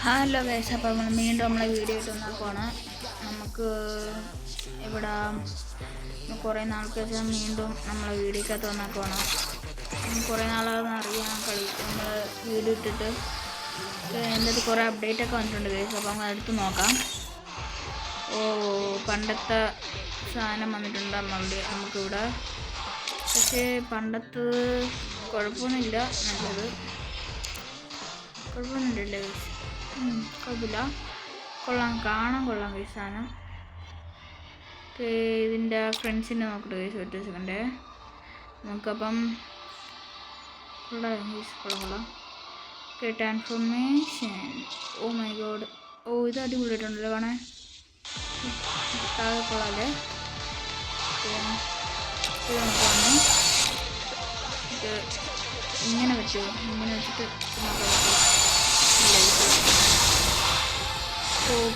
Hello guys, അപ്പോൾ നമ്മൾ വീണ്ടും നമ്മളെ വീഡിയോ ഇട്ട് വന്നേക്കുവാണ്. നമുക്ക് ഇവിടെ കുറേ നാൾക്ക് ശേഷം വീണ്ടും നമ്മളെ വീഡിയോക്കകത്ത് വന്നേക്കുവാണ്. കുറേ നാളാണെന്ന് അറിയാം നമ്മൾ വീഡിയോ ഇട്ടിട്ട് എൻ്റെ അടുത്ത് കുറേ അപ്ഡേറ്റൊക്കെ വന്നിട്ടുണ്ട് ഗൈസ്. അപ്പോൾ നമുക്ക് അടുത്ത് നോക്കാം. പണ്ടത്തെ സാധനം വന്നിട്ടുണ്ട് നമുക്കിവിടെ. പക്ഷേ പണ്ടത്തെ കുഴപ്പമൊന്നുമില്ല, നല്ലത് കുഴപ്പമൊന്നുമില്ലല്ലേ ഗൈസ്. കുഴപ്പമില്ല, കാണാൻ കൊള്ളാം ഗൈസ് സാധനം. ഇതിൻ്റെ ഫ്രണ്ട്സിൻ്റെ നോക്കട്ടെ ഗൈസ്, ഒറ്റ സെക്കൻഡ്. നമുക്കപ്പം കൊള്ളാം ഗൈസ്, കൊള്ളാം. ട്രാൻസ്ഫോർമേഷൻ, ഓ മൈ ഗോഡ്, ഇത് അടിപൊളിയായിട്ടുണ്ടല്ലോ കാണാൻ. താഴെ കൊള്ളാല്ലേ. ഇങ്ങനെ പറ്റുമോ? ഇങ്ങനെ വെച്ചിട്ട്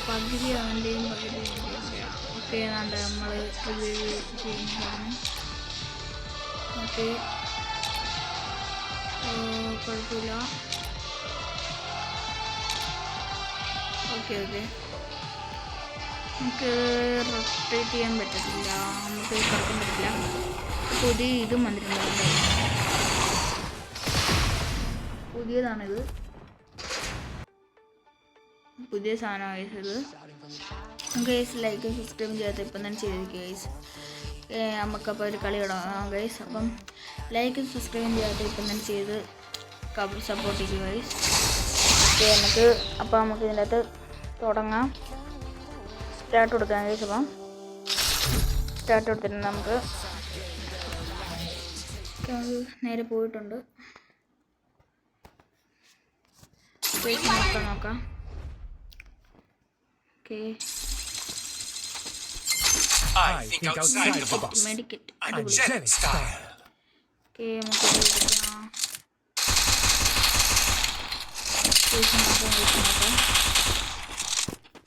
പകുതി അവൻ്റെയും പകുതി ഓക്കെ ഏതാണ്ട് നമ്മൾ റിവ്യൂ ചെയ്യുന്നതാണ്. ഓക്കെ, കുഴപ്പമില്ല. ഓക്കെ നമുക്ക് റൊട്ടേറ്റ് ചെയ്യാൻ പറ്റത്തില്ല, നമുക്ക് കളിക്കാൻ പറ്റില്ല. പുതിയ ഇതും വന്നിട്ടുണ്ട്, പുതിയതാണിത്, പുതിയ സാധനം ഗൈസ്. ഇത് ഗൈസ് ലൈക്ക് സബ്സ്ക്രൈബ് ചെയ്യാത്ത ഇപ്പം തന്നെ ചെയ്തിരിക്കുക ഗൈസ്. നമുക്കപ്പോൾ ഒരു കളി തുടങ്ങാം ഗൈസ്. അപ്പം ലൈക്ക് സബ്സ്ക്രൈബ് ചെയ്യാത്ത ഇപ്പം തന്നെ ചെയ്ത് സപ്പോർട്ട് ചെയ്യുക ഗൈസ്. ഓക്കെ, നമുക്ക് ഇതിൻ്റെ അകത്ത് തുടങ്ങാം. സ്റ്റാർട്ട് കൊടുക്കാം ഗൈസ്. അപ്പം സ്റ്റാർട്ട് കൊടുത്തിട്ട് നമുക്ക് നേരെ പോയിട്ടുണ്ട്. നോക്കാം. മെഡിക്കറ്റ്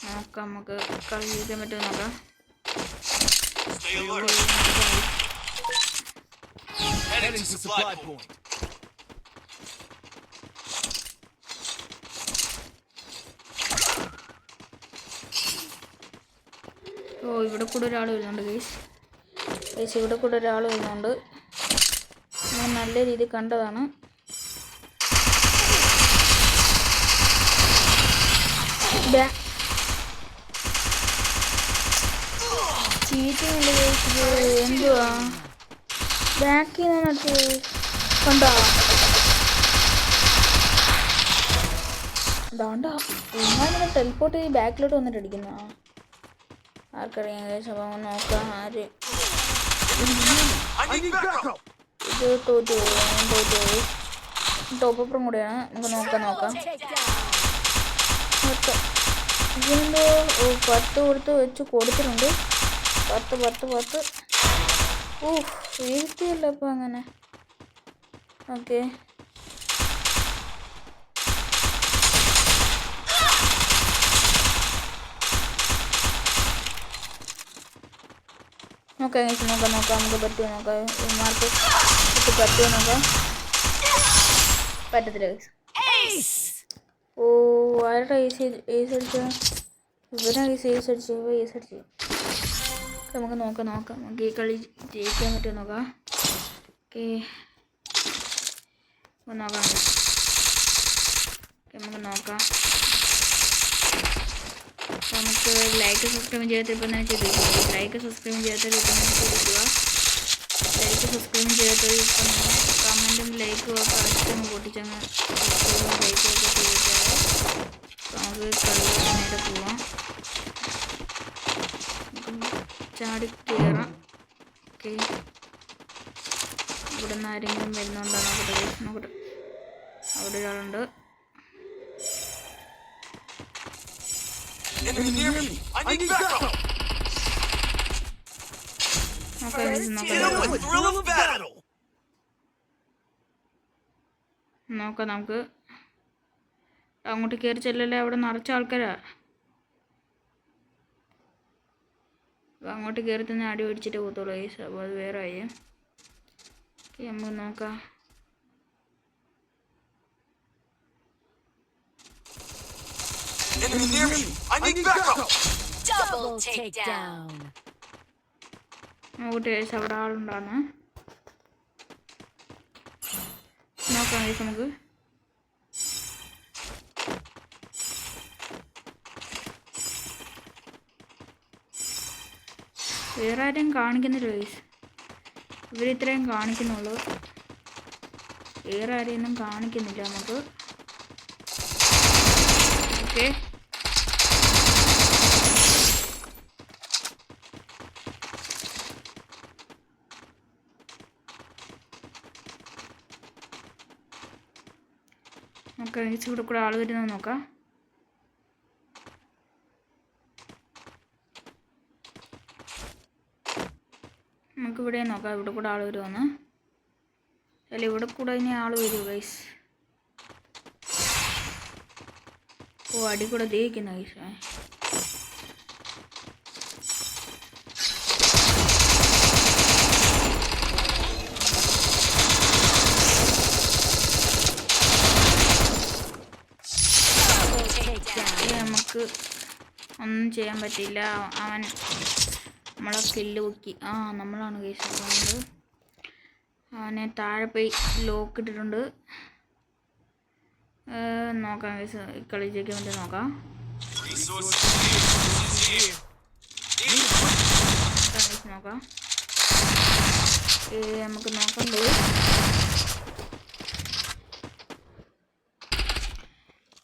നോക്കാം, നമുക്ക് കളി ചെയ്യാൻ പറ്റുമോ നോക്കാം. ഇവിടെ കൂടെ ഒരാൾ വരുന്നുണ്ട് ഗൈസ്. ഇവിടെ കൂടെ ഒരാൾ വരുന്നുണ്ട്, ഞാൻ നല്ല രീതിയിൽ കണ്ടതാണ്. ചീറ്റിംഗ് ഇല്ല ഗൈസ്, എന്തുവാ ബാക്കിൽ നിന്നിട്ട് കണ്ടോ? അതാണ്ടാ എങ്ങനെ ടെലിപ്പോർട്ട് ചെയ്ത് ബാക്കിലോട്ട് വന്നിട്ട് അടിക്കുന്ന ആർക്കറിയാം ഗൈസ്. അപ്പോൾ നോക്കാം ആര് ഇത് തോറ്റു ടോപ്പപ്പും കൂടെയാണ്. നമുക്ക് നോക്കാം. ഇതിനെന്തോ 10 കൊടുത്ത് വെച്ച് കൊടുത്തിട്ടുണ്ട്. 10 വീഴ്ത്തിയല്ലോ അപ്പോൾ അങ്ങനെ. ഓക്കെ, നോക്കാം ഗൈസ്, നോക്കാം നമുക്ക് പറ്റുമോ നോക്കാം. മാർക്ക് പറ്റുമോ നോക്കാം. പറ്റത്തില്ല ഗൈസ്. ആരുടെ ഏസ് അടിച്ച ഇവരാ ഗൈസ്, ഏസ് അടിച്ചു. നമുക്ക് നോക്കാം നമുക്ക് ഈ കളി ജയിക്കാൻ പറ്റുമോ നോക്കാം. ഓക്കെ, നമുക്ക് നോക്കാം. നമുക്ക് ലൈക്ക് സബ്സ്ക്രൈബ് ചെയ്യാത്ത ഇപ്പം തന്നെ ചെയ്തിരിക്കുക. ലൈക്ക് സബ്സ്ക്രൈബ് ചെയ്യാത്തവർ ഇപ്പം തന്നെ ചെയ്തിരിക്കുക. ലൈക്ക് സബ്സ്ക്രൈബ് ചെയ്യാത്തവർ ഇപ്പം കമൻറ്റും ലൈക്കും ഒക്കെ അടിച്ചങ്ങ് പൊട്ടിച്ചങ്ങ് ലൈക്കൊക്കെ ചെയ്തിട്ടാണ്. നമുക്ക് കളിയിൽ നേരെ പോവാം, ചാടി കയറാം. ഓക്കെ, ഇവിടെ നിന്ന് ആരെങ്കിലും വരുന്നുണ്ടോ നോക്കട്ടെ. അവിടെ ഒരാളുണ്ട്. നോക്കാം നമുക്ക് അങ്ങോട്ട് കയറി ചെല്ലല്ലേ, അവിടെ നിറച്ച ആൾക്കാരാ. അങ്ങോട്ട് കയറി തന്നെ അടി പിടിച്ചിട്ട് പോകത്തുള്ളൂ ഗൈസ്. അപ്പോൾ അത് വേറെ ആയി. നമുക്ക് നോക്കാം. Enemy near me. I need backup. Double takedown. നോക്കട്ടെ ഗൈസ് അവിടെ ആളുണ്ടാന്ന് നോക്കാം ഗൈസ് നമുക്ക്. വേറെ ആരെയും കാണിക്കുന്നില്ല ഗൈസ്, ഇവരിത്രയും കാണിക്കുന്നുള്ളൂ, വേറെ ആരെയൊന്നും കാണിക്കുന്നില്ല നമുക്ക്. ഓക്കെ നോക്കാം ഗൈസ്, ഇവിടെ കൂടെ ആൾ വരുന്നത് നോക്കാം. നമുക്കിവിടെ നോക്കാം ഇവിടെ കൂടെ ആൾ വരുമെന്ന്. അല്ല ഇവിടെ കൂടെ ഇനി ആൾ വരുമോ ഗൈസ്? ഓ അടി കൂടെ ദേഹിക്കുന്ന ഗൈസ്. നമുക്ക് ഒന്നും ചെയ്യാൻ പറ്റില്ല, അവൻ നമ്മളെ കില്ല് പൊക്കി. നമ്മളാണ് കേസ്. അതുകൊണ്ട് അവനെ താഴെ പോയി ലോക്ക് ഇട്ടിട്ടുണ്ട്. നോക്കാം കേസ്, കളി ജയിക്കാൻ വേണ്ടി നോക്കാം. നോക്കാം നമുക്ക് നോക്കാം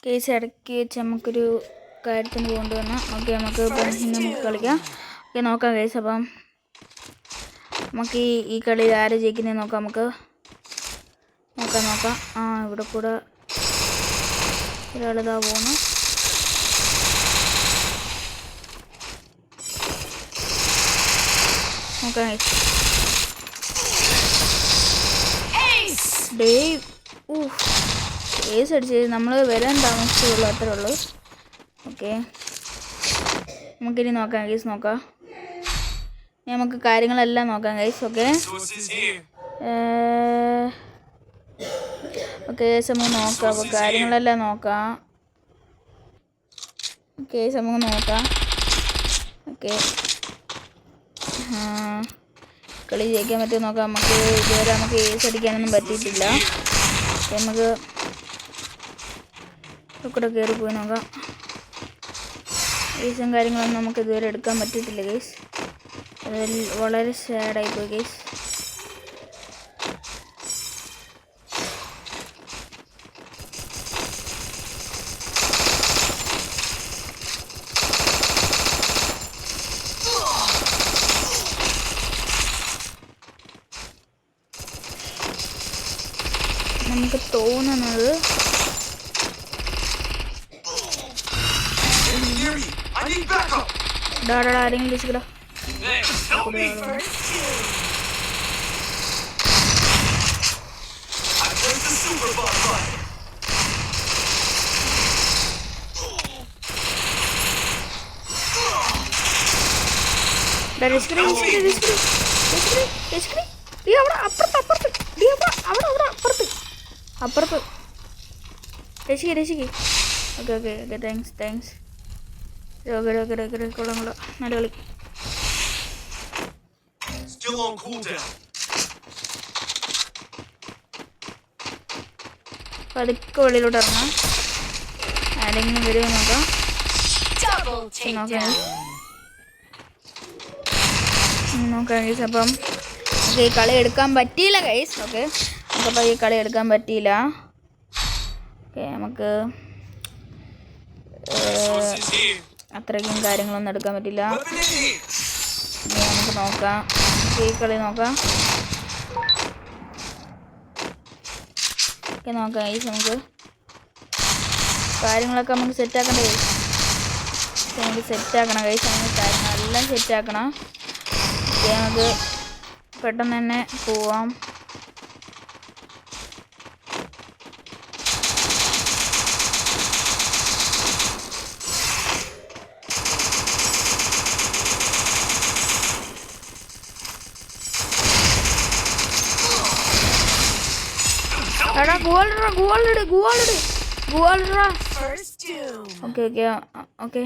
കേസ്. ഇടയ്ക്ക് വെച്ച് നമുക്കൊരു കാര്യത്തിന് കൊണ്ടുവന്നാൽ ഓക്കെ നമുക്ക് നമുക്ക് കളിക്കാം. ഓക്കെ നോക്കാം കേസ്. അപ്പം നമുക്ക് ഈ കളി ആര് ജയിക്കുന്നത് നോക്കാം. നമുക്ക് നോക്കാം. ഇവിടെ കൂടെ ഒരാളിതാ പോകുന്നു. നോക്കാം കേസ്. ഡേവ് കേസ് അടിച്ച് നമ്മൾ വരാൻ താമസിച്ചുള്ളൂ, അത്രേ ഉള്ളൂ. ഓക്കെ നമുക്കിനി നോക്കാം കേസ്. നോക്കാം നമുക്ക് കാര്യങ്ങളെല്ലാം നോക്കാം ഗൈസ്. ഓക്കെ കേസ് നമുക്ക് നോക്കാം. അപ്പോൾ കാര്യങ്ങളെല്ലാം നോക്കാം. കേസ് നമുക്ക് നോക്കാം. ഓക്കെ കളി ജയിക്കാൻ പറ്റുമോ നോക്കാം. നമുക്ക് ഇതുവരെ നമുക്ക് കേസ് അടിക്കാനൊന്നും പറ്റിയിട്ടില്ല. നമുക്ക് ഇവിടെ കയറി പോയി നോക്കാം. കേസും കാര്യങ്ങളൊന്നും നമുക്ക് ഇതുവരെ എടുക്കാൻ പറ്റിയിട്ടില്ല ഗൈസ്. അതിൽ വളരെ സാഡായിപ്പോയി ഗൈസ്. നമുക്ക് തോന്നുന്നത് ആരെങ്കിലും വിളിച്ചിടാ. അപ്പുറത്ത് രക്ഷിക്ക്. Okay thanks. കൊള്ളാം നല്ല കളി. പതുക്കെ വെളിയിലോട്ട് ഇറങ്ങാം. ആരെങ്കിലും വരുമോ നോക്കാം. നോക്കാം ഗൈസ്. അപ്പം നമുക്ക് ഈ കളി എടുക്കാൻ പറ്റിയില്ല ഗൈസ്. ഓക്കെ നമുക്കപ്പോൾ ഈ കളി എടുക്കാൻ പറ്റിയില്ല. ഓക്കെ നമുക്ക് അത്രയ്ക്കും കാര്യങ്ങളൊന്നും എടുക്കാൻ പറ്റില്ല. നമുക്ക് നോക്കാം, ഈ കളി നോക്കാം. ഓക്കെ നോക്കാം ഗൈസ്. നമുക്ക് കാര്യങ്ങളൊക്കെ നമുക്ക് സെറ്റാക്കണ്ട ഗൈസ്. നമുക്ക് സെറ്റാക്കണം ഗൈസ്. നമുക്ക് കാര്യങ്ങളെല്ലാം സെറ്റാക്കണം. ഓക്കെ നമുക്ക് പെട്ടെന്ന് തന്നെ പോവാം. എടാ ഗോളിട്. First doom. Okay okay okay.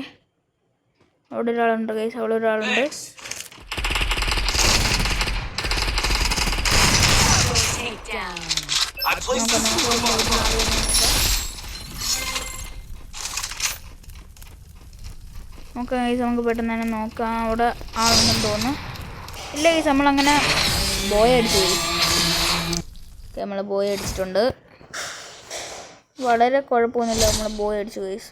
അവിടെ ഒരാളുണ്ട് ഗൈസ്, അവിടെ ഒരാളുണ്ട്. Thanks. Double takedown. I placed the super bonfire. നോക്കാം ഗൈസ്, നമുക്ക് പെട്ടെന്ന് തന്നെ നോക്കാം. അവിടെ ആളുണ്ടെന്ന് തോന്നുന്നു. ഇല്ല ഗൈസ്, നമ്മളങ്ങനെ ബോയ് അടിച്ചു പോയി. ഓക്കെ, നമ്മൾ ബോയ് അടിച്ചിട്ടുണ്ട്. വളരെ കുഴപ്പമൊന്നുമില്ല, നമ്മൾ ബോയ് അടിച്ചു ഗൈസ്.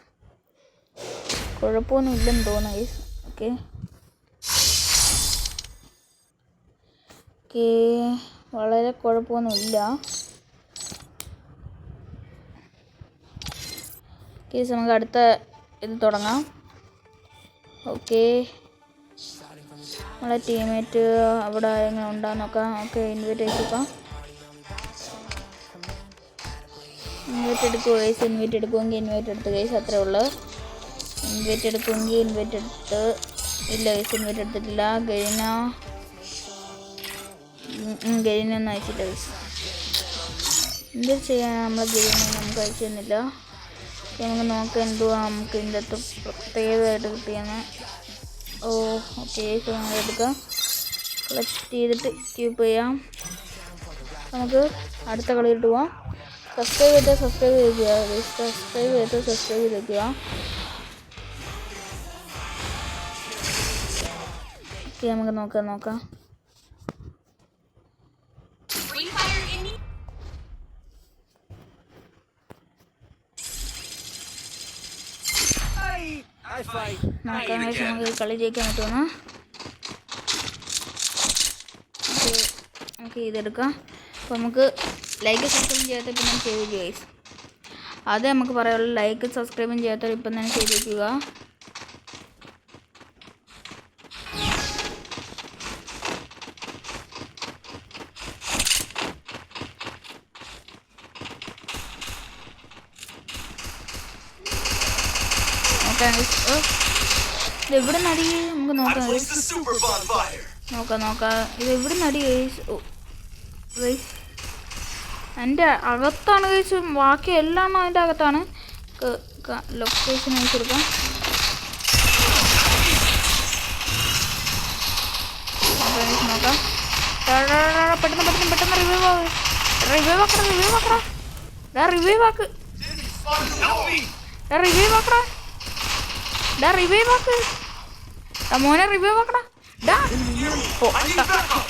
കുഴപ്പമൊന്നും ഇല്ലെന്ന് തോന്നുന്നു ഗൈസ്. ഓക്കെ ഓക്കെ, വളരെ കുഴപ്പമൊന്നുമില്ല ഗൈസ്. നമുക്ക് അടുത്ത ഇത് തുടങ്ങാം. ഓക്കെ, നമ്മളെ ടീമേറ്റ് അവിടെ എങ്ങനെ ഉണ്ടാകുന്ന നോക്കാം. ഓക്കെ, ഇൻവൈറ്റ് അയച്ചേക്കാം. ഇൻവൈറ്റ് എടുക്കുക ഗൈസ്, ഇൻവൈറ്റ് എടുക്കുമെങ്കിൽ ഇൻവൈറ്റ് എടുത്ത് ഗൈസ്, അത്രേ ഉള്ളൂ. ഇൻവൈറ്റ് എടുക്കുമെങ്കിൽ ഇൻവൈറ്റ് എടുത്ത്. ഇല്ല ഗൈസ്, ഇൻവൈറ്റ് എടുത്തിട്ടില്ല. ഗെയിനൊന്നും അയച്ചില്ല ഗൈസ്. എന്ത് ചെയ്യാൻ, നമ്മൾ ഗെയിം നമുക്ക് അയച്ചു തന്നില്ല. നമുക്ക് നോക്കാം എന്തുവാ നമുക്ക് ഇതിൻ്റെ അകത്ത് പ്രത്യേകമായിട്ട് കിട്ടിയെന്ന്. ഓ ഓക്കെ, നമുക്ക് എടുക്കാം. കളക്ട് ചെയ്തിട്ട് കീപ്പ് ചെയ്യാം. നമുക്ക് അടുത്ത കളിയിട്ട് പോവാം. സബ്സ്ക്രൈബ് ചെയ്താൽ സബ്സ്ക്രൈബ് ചെയ്തിരിക്കുക, സബ്സ്ക്രൈബ് ചെയ്താൽ സബ്സ്ക്രൈബ് ചെയ്തിരിക്കുക. ഓക്കെ, നമുക്ക് നോക്കാം. നോക്കാം നമുക്ക് കളി ജയിക്കാൻ പറ്റുമെന്ന്. നമുക്ക് ഇതെടുക്കാം. അപ്പോൾ നമുക്ക് ലൈക്ക് സബ്സ്ക്രൈബ് ചെയ്യാത്ത ഇപ്പം തന്നെ ചെയ്ത് ഗൈസ്. അതേ നമുക്ക് പറയാനുള്ളൂ, ലൈക്ക് സബ്സ്ക്രൈബും ചെയ്യാത്ത ഇപ്പം തന്നെ ചെയ്ത് വയ്ക്കുക. ഇത് എവിടെ നടി നമുക്ക് I നോക്കാം. placed the super bonfire. നോക്കാം ഇത് എവിടെ നടി ഗൈസ്. ഓ ഗൈസ്, എൻ്റെ അകത്താണ് ഗൈസ്, ബാക്കി എല്ലാം അതിൻ്റെ അകത്താണ്. ലൊക്കേഷൻ അയച്ചു കൊടുക്കാം. നോക്കാം. പെട്ടെന്ന് റിവൈവ് ആക്കടാ. റിവൈവ് ആക്ക് മോനെ, revive ആക്കടാ. I need backup.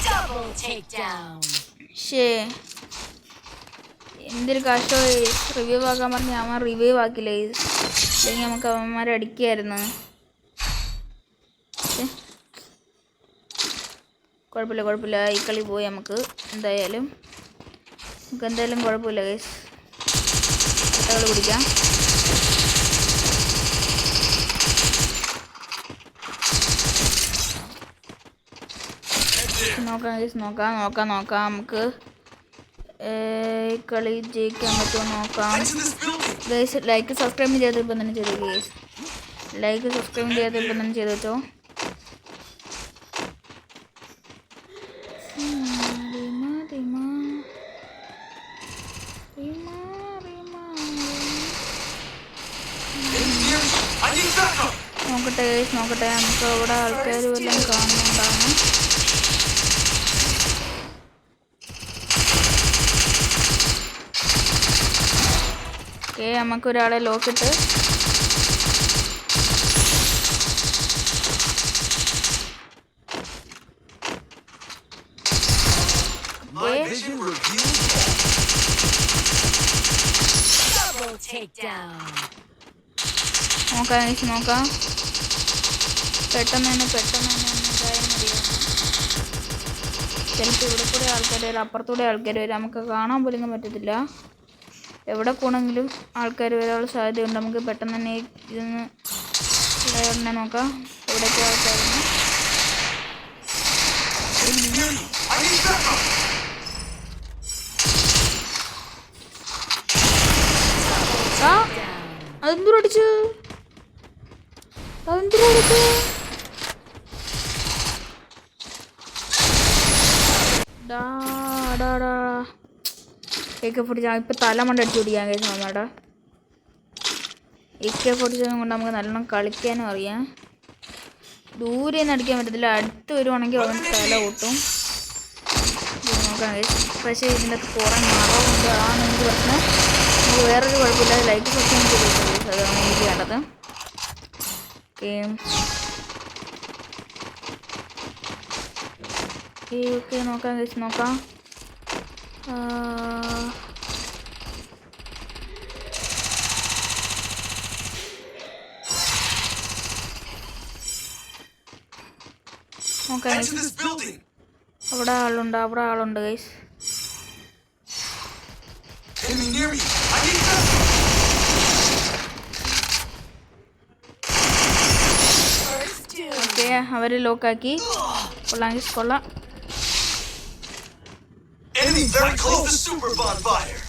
Double takedown. ശേ, എന്തൊരു കഷ്ടമായി. റിവൈവ് ആക്കാൻ പറഞ്ഞ് അവൻ റിവൈവ് ആക്കില്ല. അല്ലെങ്കിൽ നമുക്ക് അവന്മാരെ അടിക്കായിരുന്നു. കുഴപ്പമില്ല, ഈ കളി പോയി. നമുക്ക് എന്തായാലും കുഴപ്പമില്ല ഗൈസ്. അടുത്ത കളി പിടിക്കാം. നോക്കാം നമുക്ക് കളി ജയിക്കാൻ പറ്റുമോ നോക്കാം ഗൈസ്. ലൈക്ക് സബ്സ്ക്രൈബ് ചെയ്ത് ഇപ്പം തന്നെ ചെയ്തു ഗൈസ്. ലൈക്ക് സബ്സ്ക്രൈബ് ചെയ്യാതെ ഇപ്പം തന്നെ ചെയ്ത് വെച്ചോ. നോക്കട്ടെ ഗൈസ്, നമുക്ക് അവിടെ ആൾക്കാർ വല്ലതും കാണുന്നുണ്ടാണ്. ഓക്കെ, നമുക്കൊരാളെ ലോക്കിട്ട് നോക്കാം. പെട്ടെന്ന് തന്നെ ഇതായാൽ മതിയായിരുന്നു. ചിലപ്പോൾ ഇവിടെ കൂടെ ആൾക്കാർ വരും, അപ്പുറത്തൂടെ ആൾക്കാർ വരും. നമുക്ക് കാണാൻ പോലും പറ്റത്തില്ല. എവിടെ പോണെങ്കിലും ആൾക്കാർ വരാനുള്ള സാധ്യതയുണ്ട്. നമുക്ക് പെട്ടെന്ന് തന്നെ ഇതിന്ന് നോക്കാം എവിടെയൊക്കെ ആൾക്കാരുണ്ട്. അതെന്തിനടിച്ചു AK-47 ഇപ്പം തലമണ്ട അടിച്ചു പിടിക്കാൻ കഴിയും നമ്മുടെ AK-47 കൊണ്ട് നമുക്ക് നല്ലോണം കളിക്കാനും അറിയാം. ദൂരെ നിന്ന് അടിക്കാൻ പറ്റത്തില്ല, അടുത്ത് വരുവാണെങ്കിൽ അവൻ തല കൂട്ടും. നോക്കാം കഴിയും. പക്ഷേ ഇതിൻ്റെ അകത്ത് കുറേ മറവുണ്ട്, അതാണ് എനിക്ക് പ്രശ്നം. നമുക്ക് വേറൊരു കുഴപ്പമില്ല, ലൈക്ക് സബ്സ്ക്രൈബ് ചെയ്തിട്ട് അതാണ് എനിക്ക് വേണ്ടത്. ഓക്കെ നോക്കാം കഴിച്ച് നോക്കാം. Head to this building. അവിടെ ആളുണ്ട് guys. Enemy near me. I need backup. Okay അവര് ലോക്കാക്കി. കൊള്ളാം ഗൈസ്, കൊള്ളാം. Enemy very close to super bonfire.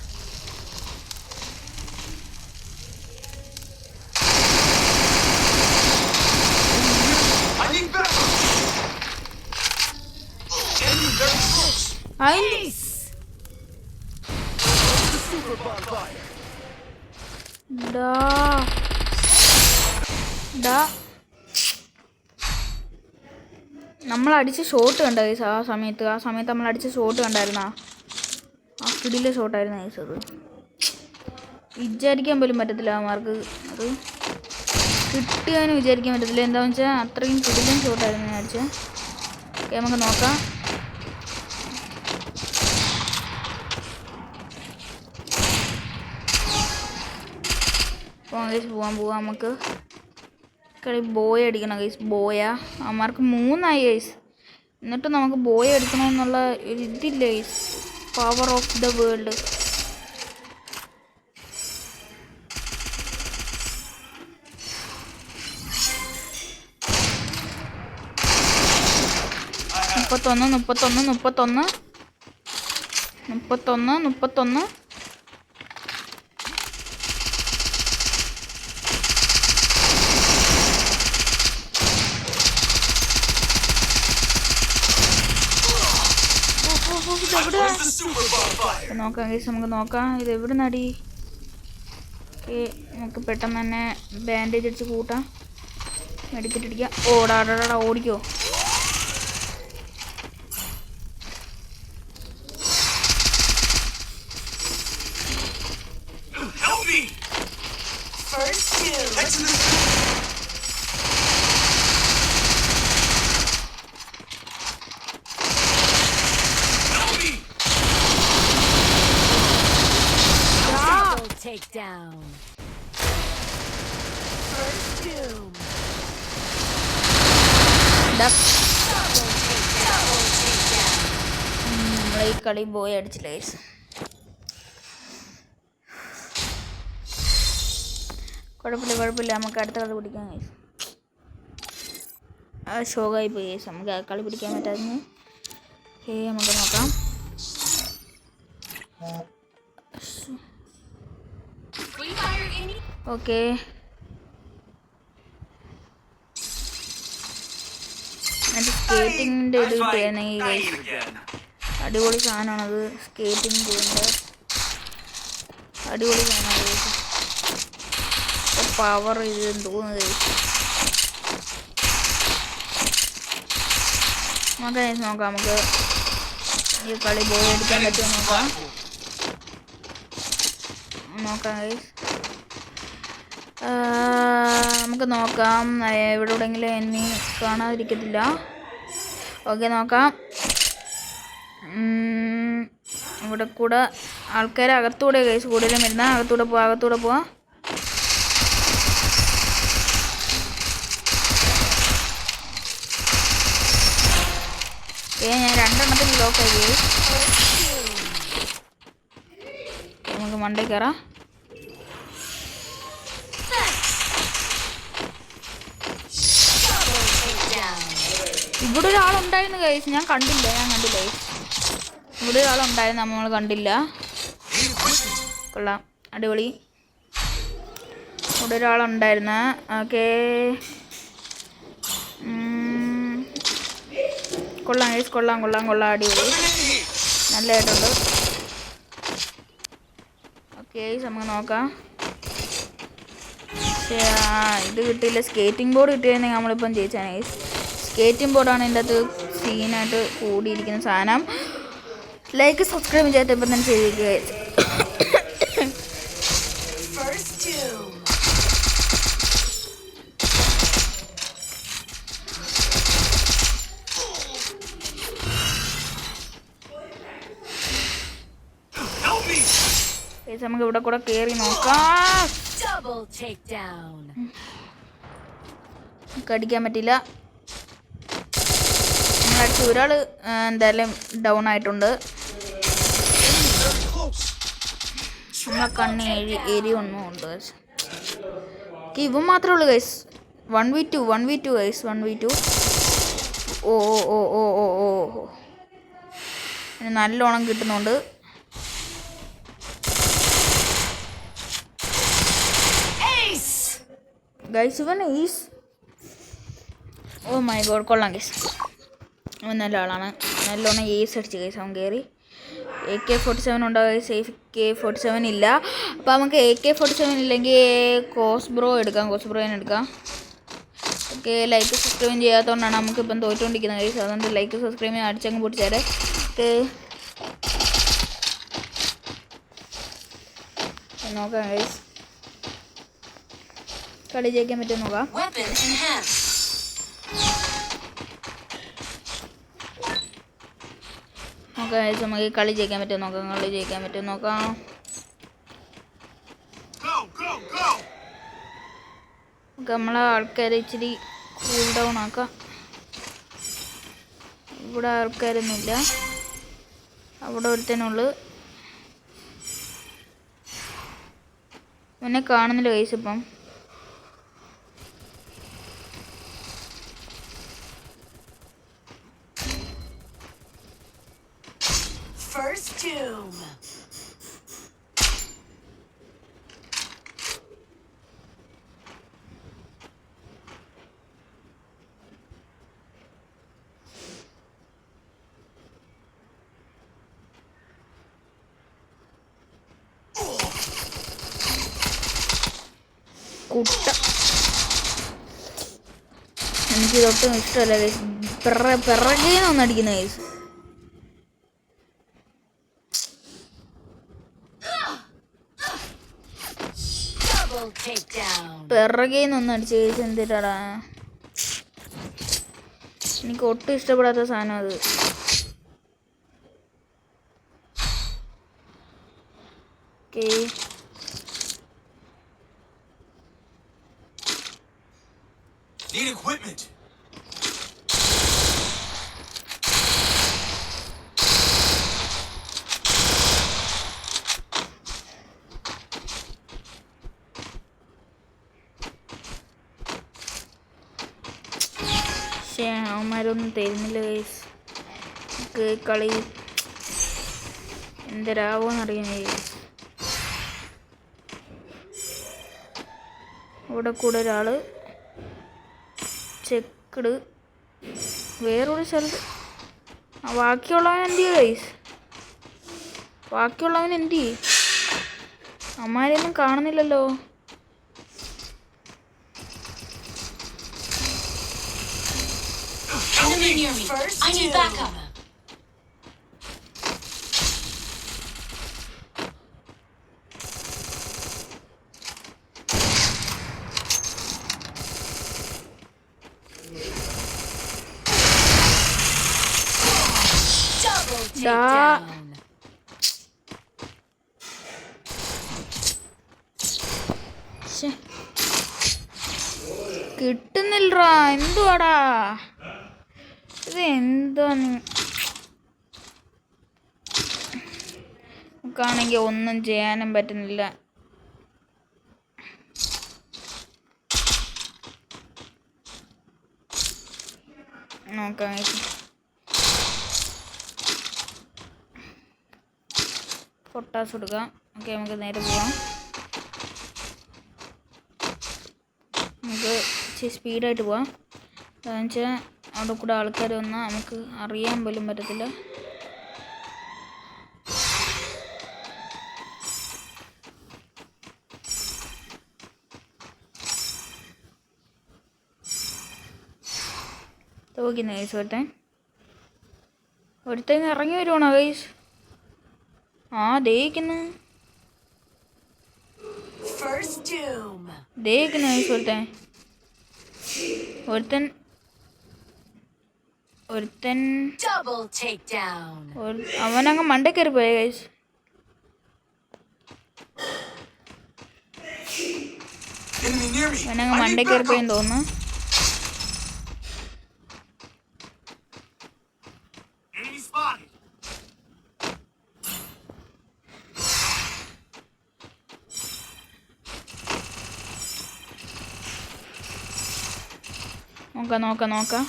I need backup. Enemy very close. Nice. Super bonfire. നമ്മളടിച്ച ഷോട്ട് കണ്ട ഗൈസ്. ആ സമയത്ത് നമ്മൾ അടിച്ച ഷോട്ട് കണ്ടായിരുന്നാ? ആ സ്പിഡിലെ ഷോട്ടായിരുന്നു ഗൈസ്. അത് വിചാരിക്കാൻ പോലും പറ്റത്തില്ല അവന്മാർക്ക്. അത് കിട്ടിയാലും വിചാരിക്കാൻ പറ്റത്തില്ല. എന്താണെന്ന് വെച്ചാൽ അത്രയും സ്പിഡിലും ഷോട്ടായിരുന്നു ഞാൻ അടിച്ചത്. ഓക്കെ നമുക്ക് നോക്കാം. പോവാം നമുക്ക്. കളി ബോയ് അടിക്കണം ഗൈസ്. അവന്മാർക്ക് 3 ആയി ഗൈസ്. എന്നിട്ട് നമുക്ക് ബോയ് അടിക്കണമെന്നുള്ള ഒരു ഇതില്ല guys. Power of the world. മുപ്പത്തൊന്ന്. നോക്കാം ഗൈസ്, നമുക്ക് നോക്കാം ഇത് എവിടെ നടി. ഓക്കെ നമുക്ക് പെട്ടെന്ന് തന്നെ ബാൻഡേജ് അടിച്ച് കൂട്ടാം. മെഡിക്കറ്റ് അടിക്കാം. ഓടാടാടാ ഓടിക്കോ. Takedown. First doom. നമ്മളെ ഈ കളി ബോയ് അടിച്ചില്ല ഗൈസ്. കുഴപ്പമില്ല നമുക്ക് അടുത്ത കളി പിടിക്കാം ഗൈസ്. ആ ഷോകായി പോയി ഗൈസ്, നമുക്ക് ആ കളി പിടിക്കാൻ പറ്റായിരുന്നു. നമുക്ക് നോക്കാം. ഓക്കെ സ്കേറ്റിങ്ങിൻ്റെ ഇത് കിട്ടിയാണെങ്കിൽ ഗൈസ് അടിപൊളി സാധനമാണത്. സ്കേറ്റിംഗ് ചെയ്യുന്നത് അടിപൊളി സാധനമാണ് ഗൈസ്. പവർ ഇത് തോന്നുന്നത് ഗൈസ്. നോക്കാം നമുക്ക് ഈ കളി ബോയ് അടിക്കാൻ പറ്റുമോ നോക്കാം ഗൈസ്. നമുക്ക് നോക്കാം എവിടെയെങ്കിലും എന്നെ കാണാതിരിക്കത്തില്ല. ഓക്കെ നോക്കാം. ഇവിടെ കൂടെ ആൾക്കാർ അകത്തൂടെ ഗൈസ് കൂടുതലും വരുന്ന. അകത്തൂടെ പോവാം. ഞാൻ 2 എണ്ണത്തിൽ ലോക്കായി ഗൈസ്. നമുക്ക് മണ്ടേ കയറാം. ഇവിടെ ഒരാളുണ്ടായിരുന്നു ഗൈസ്, ഞാൻ കണ്ടില്ല ഗൈസ്. ഇവിടെ ഒരാളുണ്ടായിരുന്നു, നമ്മൾ കണ്ടില്ല. കൊള്ളാം, അടിപൊളി. ഇവിടെ ഒരാളുണ്ടായിരുന്നു. ഓക്കെ കൊള്ളാം ഗൈസ്, കൊള്ളാം. അടിപൊളി, നല്ലതായിട്ടുണ്ട്. കേസ് നമുക്ക് നോക്കാം. പക്ഷേ ഇത് കിട്ടിയില്ല. സ്കേറ്റിംഗ് ബോർഡ് കിട്ടിയിരുന്നെങ്കിൽ നമ്മളിപ്പം ജയിച്ചാണ് ഗൈസ്. സ്കേറ്റിംഗ് ബോർഡാണ് ഇതിൻ്റെ അകത്ത് സീനായിട്ട് കൂടിയിരിക്കുന്ന സാധനം. ലൈക്ക് സബ്സ്ക്രൈബ് ചെയ്യാത്ത ഇപ്പം തന്നെ ചെയ്തിരിക്കുക ഗൈസ്. നമുക്ക് ഇവിടെ കൂടെ കയറി നോക്കാം. കടിക്കാൻ പറ്റില്ല. നമ്മളടിച്ച് ഒരാൾ എന്തായാലും ഡൗൺ ആയിട്ടുണ്ട്. നമ്മളെ കണ്ണ് എരി ഒന്നും ഉണ്ട്. ഇവൻ മാത്രമേ ഉള്ളൂ ഗൈസ്. 1v2 guys. 1v2. ഓ ഓ ഓ ഓ ഓ ഓ നല്ലോണം കിട്ടുന്നുണ്ട്. ഗൈസ് ഇവൻ ഈസ്. ഓ മൈ ഗോഡ്, കൊള്ളാം ഗൈസ്. അവൻ നല്ല ആളാണ്. നല്ലോണം ഏസ് അടിച്ച് ഗൈസ് അവൻ കയറി. AK-47 ഉണ്ടാവും ഗൈസ്. AK-47 ഇല്ല. അപ്പോൾ നമുക്ക് AK-47 ഇല്ലെങ്കിൽ കോസ്ബ്രോ എടുക്കാം. കോസ്ബ്രോയിനെ എടുക്കാം. ഓക്കെ, ലൈക്ക് സബ്സ്ക്രൈബ് ചെയ്യാത്തതുകൊണ്ടാണ് നമുക്കിപ്പം തോറ്റുകൊണ്ടിരിക്കുന്നത് ഗൈസ്. അതുകൊണ്ട് ലൈക്ക് സബ്സ്ക്രൈബ് അടിച്ചങ്ങ് പൊട്ടിച്ചേരെ. ഓക്കെ നോക്കാം ഗൈസ്. കളി ജയിക്കാൻ പറ്റുമോ നോക്കാം. നോക്കാം ഗൈസ്, നമുക്ക് കളി ജയിക്കാൻ പറ്റുമോ നോക്കാം. കളി ജയിക്കാൻ പറ്റുമോ നോക്കാം. നമ്മളെ ആൾക്കാരെ ഇച്ചിരി കൂൾ ഡൗൺ ആക്കാം. ഇവിടെ ആൾക്കാരൊന്നുമില്ല. അവിടെ ഒരുത്തനുള്ളു. എന്നെ കാണുന്നില്ല ഗൈസ് ഇപ്പം. കുട്ട എനിക്കിതൊട്ടും ഇഷ്ടമല്ല ഗൈസ്. പിറകേന്ന് അടിക്കുന്ന ഗൈസ്. പിറകേന്നൊന്നും അടിച്ച് ഗൈസ്. എന്തിട്ടാടാ, എനിക്ക് ഒട്ടും ഇഷ്ടപ്പെടാത്ത സാധനം അത്. Okay Need equipment. പക്ഷേ അവന്മാരൊന്നും തരുന്നില്ല ഗൈസ്. കളി എന്തരാവോന്നറിയാൻ ഗൈസ്. ഇവിടെ കൂടെ ഒരാൾ ചെക്കട് വേറൊരു സ്ഥലത്ത്. ബാക്കിയുള്ളവൻ എന്ത് ചെയ്യും ഗൈസ്? ബാക്കിയുള്ളവൻ എന്ത് ചെയ്യും? അമ്മാരെയൊന്നും കാണുന്നില്ലല്ലോ. I need backup. കിട്ടുന്നില്ലടാ. എന്തുവാടാ ഇത്? എന്താണ് നമുക്കാണെങ്കിൽ ഒന്നും ചെയ്യാനും പറ്റുന്നില്ല. നോക്കാം. പൊട്ടാസ് കൊടുക്കാം. ഓക്കെ, നമുക്ക് നേരെ പോവാം. നമുക്ക് ഇച്ചിരി സ്പീഡായിട്ട് പോവാം. എന്താണെന്ന് വെച്ചാൽ അവിടെ കൂടെ ആൾക്കാർ വന്നാൽ നമുക്ക് അറിയാൻ പോലും പറ്റത്തില്ല. തോക്കുന്നു ഗൈസ് ഒരുത്തൻ ഇറങ്ങി വരുവാണോ ഗൈസ്? ആ ദേഹിക്കുന്നു First doom. ദേഹിക്കുന്നു ഗൈസ് ഒരുത്തൻ Double takedown. അവനങ്ങ് മണ്ടേ കയറി പോയ guys. Enemy near me. അവനങ്ങ് I Monday need കയറി backup. പോയെന്ന് തോന്നുന്നു. Enemy spotted. നോക്കാം.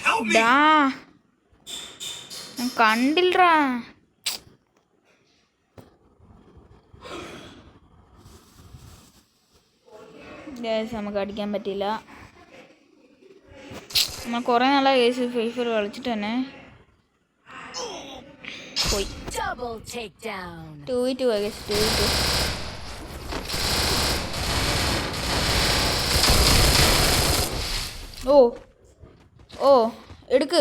Help me. ഡാ ഞാൻ കണ്ടില്ലടാ. ഗൈസ് നമുക്ക് അടിക്കാൻ പറ്റിയില്ല. നമ്മൾ കുറേ നാളായി ഗൈസ് ഫ്രീ ഫയർ കളിച്ചിട്ട് തന്നെ പോയി. Double takedown. 2v2 guys 2v2. ഓ എടുക്ക്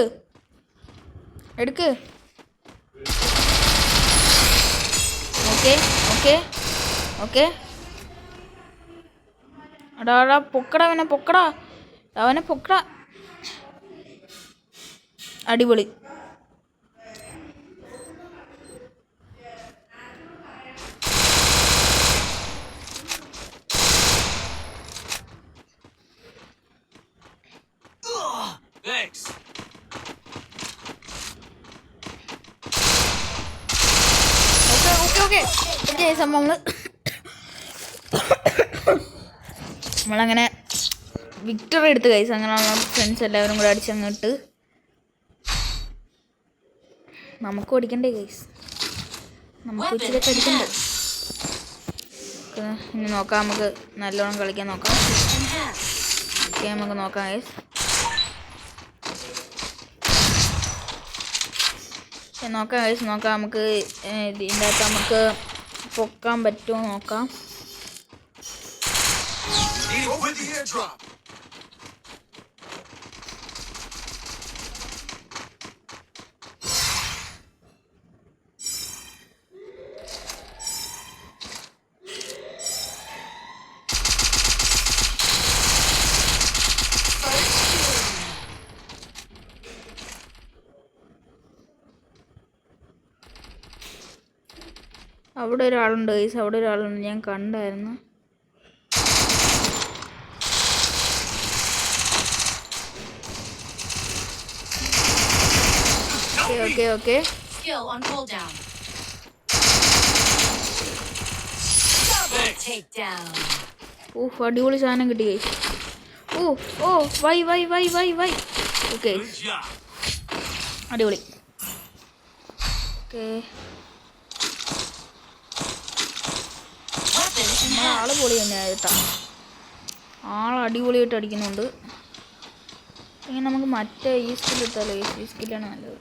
ഓക്കെ അടാ പൊക്കടാ അവനെ പൊക്കടാ. അടിപൊളി. Thanks. ഓക്കെ നമ്മളങ്ങനെ വിക്ടറി എടുത്ത് ഗൈസ്. അങ്ങനെയുള്ള ഫ്രണ്ട്സ് എല്ലാവരും കൂടെ അടിച്ചങ്ങിട്ട് നമുക്ക് ഓടിക്കണ്ടേ ഗൈസ്, നമുക്ക് ഇച്ചിരി അടിക്കണ്ടേ. ഇനി നോക്കാം, നമുക്ക് നല്ലോണം കളിക്കാൻ നോക്കാം. ഓക്കെ നമുക്ക് നോക്കാം ഗൈസ്. നോക്കാം നമുക്ക് ഇതിൻ്റെ അകത്ത് നമുക്ക് പൊക്കാൻ പറ്റുമോ നോക്കാം. With the airdrop. അവിടെ ഒരാളുണ്ട് ഗൈസ്, ഞാൻ കണ്ടായിരുന്നു. Okay Skill on cooldown. Double takedown. അടിപൊളി സാധനം കിട്ടി guys. Why okay Good job. അടിപൊളി. ഓക്കെ Weapon ആള് പൊളി തന്നെയാണ് കേട്ടോ, അടിപൊളിയായിട്ട് അടിക്കുന്നുണ്ട്. ഇങ്ങനെ നമുക്ക് മറ്റേ ഈ സ്കിൽ എടുത്താലോ, ഈ സ്കില്ലാണ് നല്ലത്.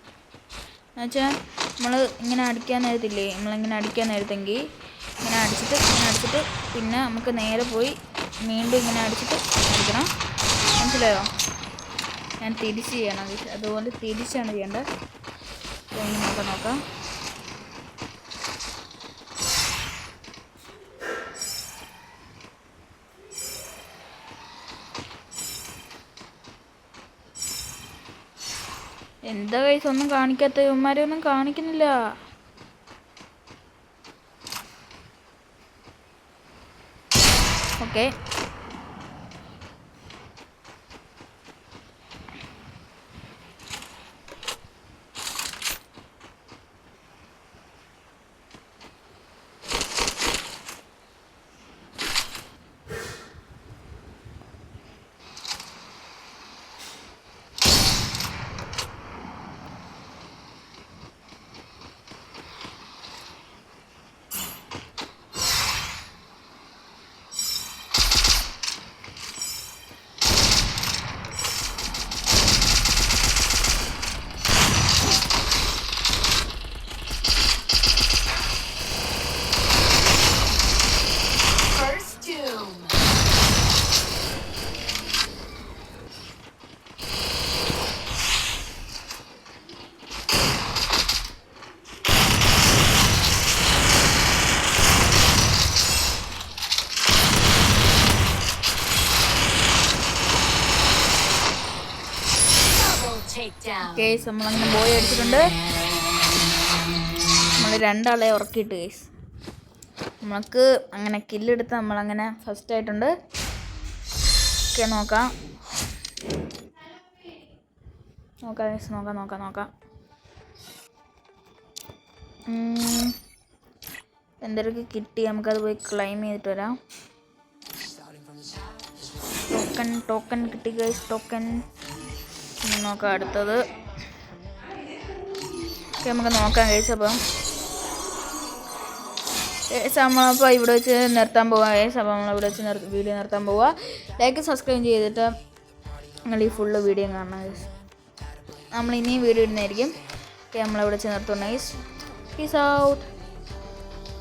എന്നുവെച്ചാൽ നമ്മൾ ഇങ്ങനെ അടിക്കാൻ നേരത്തില്ലേ, നമ്മളിങ്ങനെ അടിക്കാൻ നേരത്തെങ്കിൽ ഇങ്ങനെ അടിച്ചിട്ട് പിന്നെ നമുക്ക് നേരെ പോയി വീണ്ടും ഇങ്ങനെ അടിച്ചിട്ട് അടിക്കണം. മനസ്സിലായോ? ഞാൻ തിരിച്ച് ചെയ്യണം, അതുപോലെ തിരിച്ചാണ് ചെയ്യേണ്ടത്. നോക്കാം. എന്താ കൈസ് ഒന്നും കാണിക്കാത്ത, ഇവന്മാരെ ഒന്നും കാണിക്കുന്നില്ല. ഓക്കെ കേസ് നമ്മളങ്ങനെ ബോയ് അടിച്ചിട്ടുണ്ട്. നമ്മൾ 2 ആളെ ഉറക്കിയിട്ട് കേസ് നമുക്ക് അങ്ങനെ കില്ലെടുത്ത് നമ്മളങ്ങനെ ഫസ്റ്റ് ആയിട്ടുണ്ട്. ഓക്കെ നോക്കാം കേസ് നോക്കാം. എന്തൊക്കെ കിട്ടി നമുക്കത് പോയി ക്ലൈം ചെയ്തിട്ട് വരാം. ടോക്കൺ കിട്ടി ഗൈസ്. ടോക്കൺ നോക്കാം അടുത്തത്. ഓക്കെ നമുക്ക് നോക്കാം ഗൈസ്. അപ്പം നമ്മളപ്പോൾ ഇവിടെ വെച്ച് നിർത്താൻ പോവാം ഗൈസ്. അപ്പോൾ നമ്മളിവിടെ വെച്ച് വീഡിയോ നിർത്താൻ പോവുക. ലൈക്ക് സബ്സ്ക്രൈബ് ചെയ്തിട്ട് നിങ്ങൾ ഈ ഫുള്ള് വീഡിയോ കാണണം ഗൈസ്. നമ്മൾ ഇനിയും വീഡിയോ ഇടുന്നതായിരിക്കും. ഓക്കെ നമ്മളിവിടെ വെച്ച് നിർത്തുന്നു ഗൈസ്. Peace out.